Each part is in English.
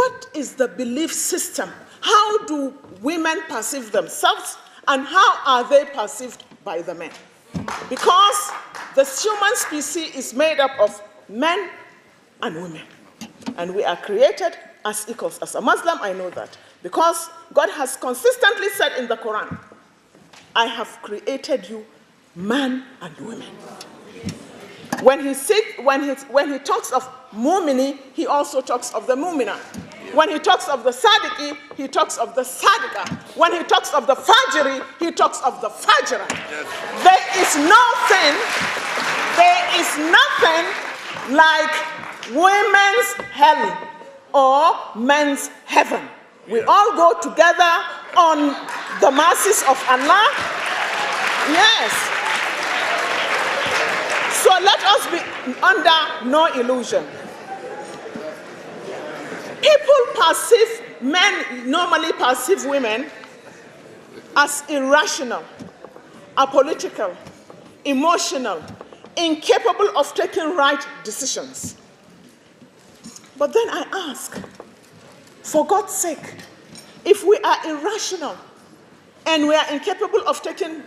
what is the belief system? How do women perceive themselves, and how are they perceived by the men? Because the human species is made up of men and women, and we are created as equals. As a Muslim, I know that, because God has consistently said in the Quran, I have created you man and women. When he talks of mu'mini, he also talks of the mu'mina. When he talks of the sadiqi, he talks of the sadiqa. When he talks of the fajiri, he talks of the fajira. Yes. There is nothing like women's hell or men's heaven. We all go together on the mercies of Allah. Yes. So let us be under no illusion. Men normally perceive women as irrational, apolitical, emotional, incapable of taking right decisions. But then I ask, for God's sake, if we are irrational and we are incapable of taking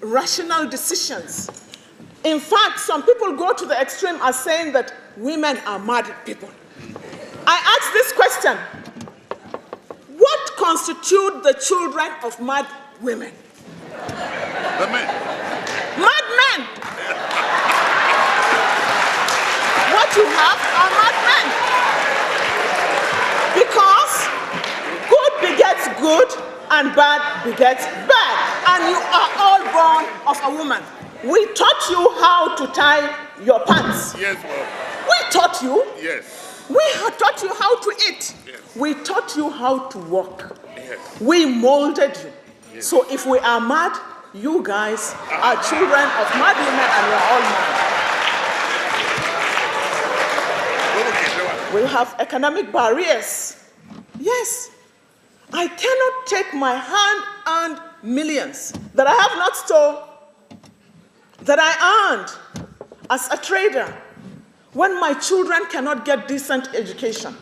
rational decisions, in fact, some people go to the extreme as saying that women are mad people. I ask this question: what constitutes the children of mad women? The men. Mad men. What you have are mad men. Because good begets good and bad begets bad. And you are all born of a woman. We taught you how to tie your pants. Yes, ma'am. We taught you. Yes. We have taught you how to eat. Yes. We taught you how to walk. Yes. We molded you. Yes. So if we are mad, you guys are children of mad women, and we're all mad. We have economic barriers. Yes. I cannot take my hand-earned millions that I have not stolen, that I earned as a trader, when my children cannot get decent education.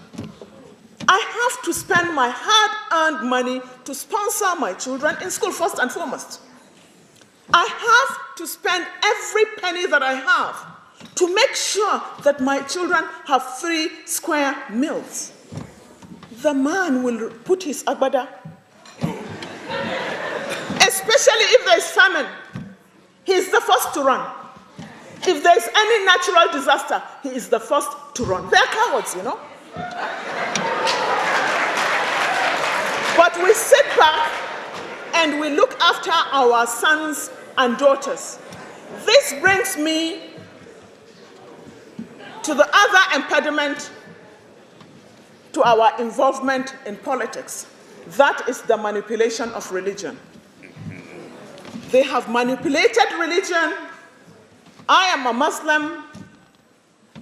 I have to spend my hard-earned money to sponsor my children in school first and foremost. I have to spend every penny that I have to make sure that my children have free square meals. The man will put his agbada, especially if there is famine. He is the first to run. If there is any natural disaster, he is the first to run. They are cowards, you know. But we sit back and we look after our sons and daughters. This brings me to the other impediment to our involvement in politics. That is the manipulation of religion. They have manipulated religion. I am a Muslim,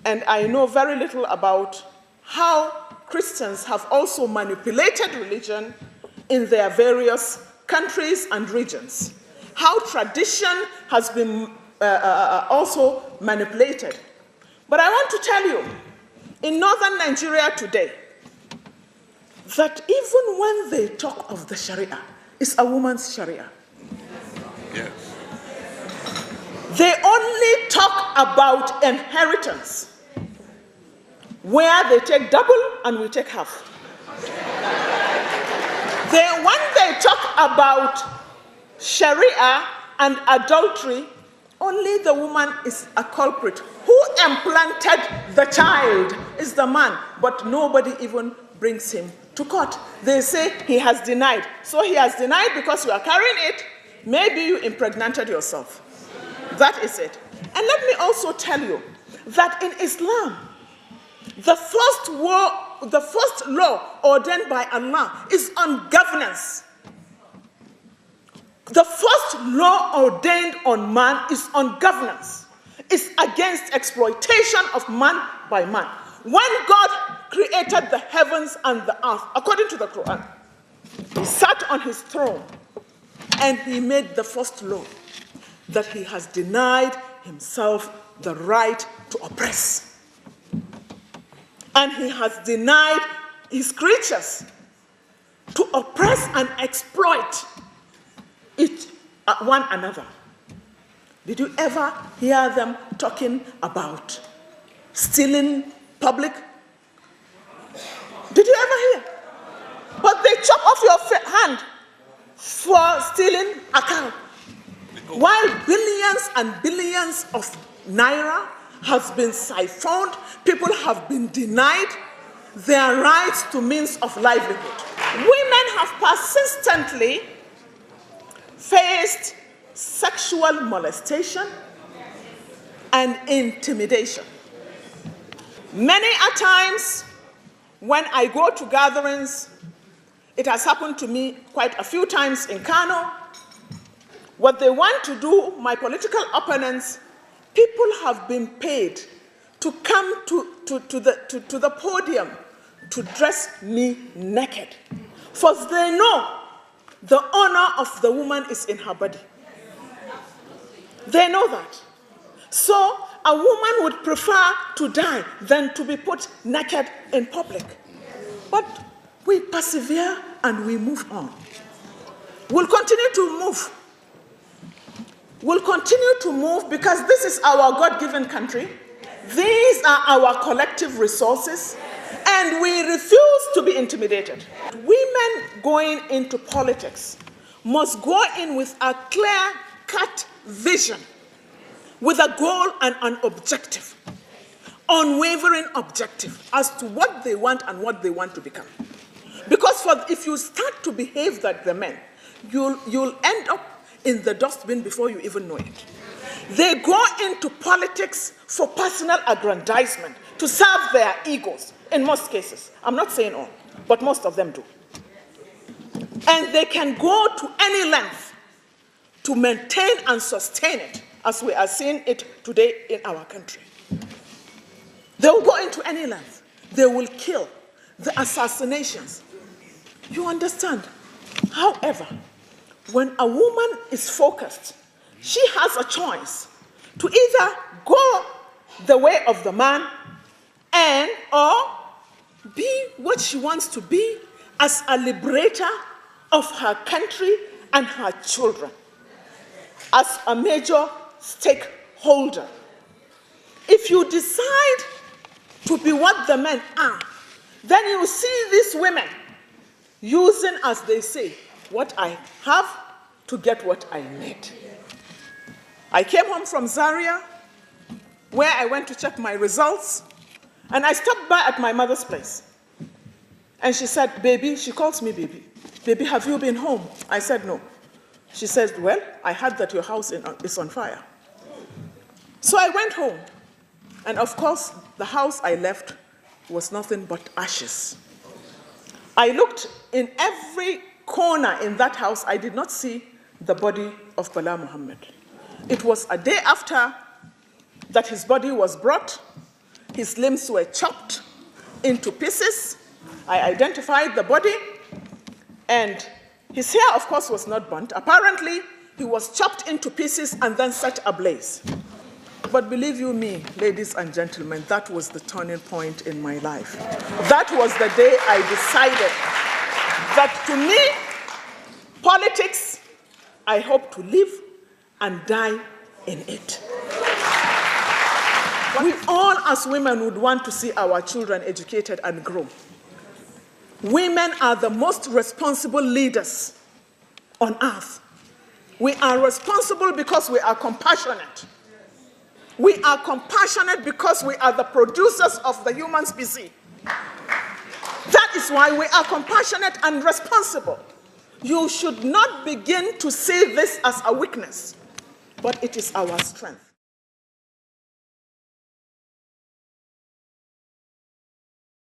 and I know very little about how Christians have also manipulated religion in their various countries and regions. How tradition has been also manipulated. But I want to tell you, in northern Nigeria today, that even when they talk of the Sharia, it's a woman's Sharia. Yes. They only talk about inheritance, where they take double and we take half. When they talk about Sharia and adultery, only the woman is a culprit. Who implanted the child is the man, but nobody even brings him to court. They say he has denied. So he has denied because you are carrying it. Maybe you impregnated yourself. That is it. And let me also tell you that in Islam, the first law ordained by Allah is on governance. The first law ordained on man is on governance. It's against exploitation of man by man. When God created the heavens and the earth, according to the Quran, he sat on his throne and he made the first law that he has denied himself the right to oppress. And he has denied his creatures to oppress and exploit one another. Did you ever hear them talking about stealing public? Did you ever hear? But they chop off your hand for stealing a cow. While billions and billions of naira have been siphoned, people have been denied their rights to means of livelihood. Women have persistently faced sexual molestation and intimidation. Many a times when I go to gatherings, it has happened to me quite a few times in Kano. What they want to do, my political opponents, people have been paid to come to the podium to dress me naked. For they know the honor of the woman is in her body. They know that. So a woman would prefer to die than to be put naked in public. But we persevere and we move on. We'll continue to move. We'll continue to move because this is our God-given country. These are our collective resources, and we refuse to be intimidated. Women going into politics must go in with a clear-cut vision, with a goal and an objective, unwavering objective as to what they want and what they want to become. Because if you start to behave like the men, you'll end up in the dustbin before you even know it. They go into politics for personal aggrandizement, to serve their egos, in most cases. I'm not saying all, but most of them do. And they can go to any length to maintain and sustain it, as we are seeing it today in our country. They will go into any length. They will kill. The assassinations. You understand? However, when a woman is focused, she has a choice to either go the way of the man or be what she wants to be as a liberator of her country and her children, as a major stakeholder. If you decide to be what the men are, then you see these women using, as they say, what I have to get what I need. I came home from Zaria, where I went to check my results, and I stopped by at my mother's place. And she said, baby, she calls me baby. Baby, have you been home? I said, no. She said, well, I heard that your house is on fire. So I went home. And of course, the house I left was nothing but ashes. I looked in every corner in that house. I did not see the body of Bala Muhammad. It was a day after that his body was brought. His limbs were chopped into pieces. I identified the body, and his hair, of course, was not burnt. Apparently, he was chopped into pieces and then set ablaze. But believe you me, ladies and gentlemen, that was the turning point in my life. That was the day I decided that to me, politics, I hope to live and die in it. We all as women would want to see our children educated and grow. Women are the most responsible leaders on earth. We are responsible because we are compassionate. We are compassionate because we are the producers of the human species. That is why we are compassionate and responsible. You should not begin to see this as a weakness, but it is our strength.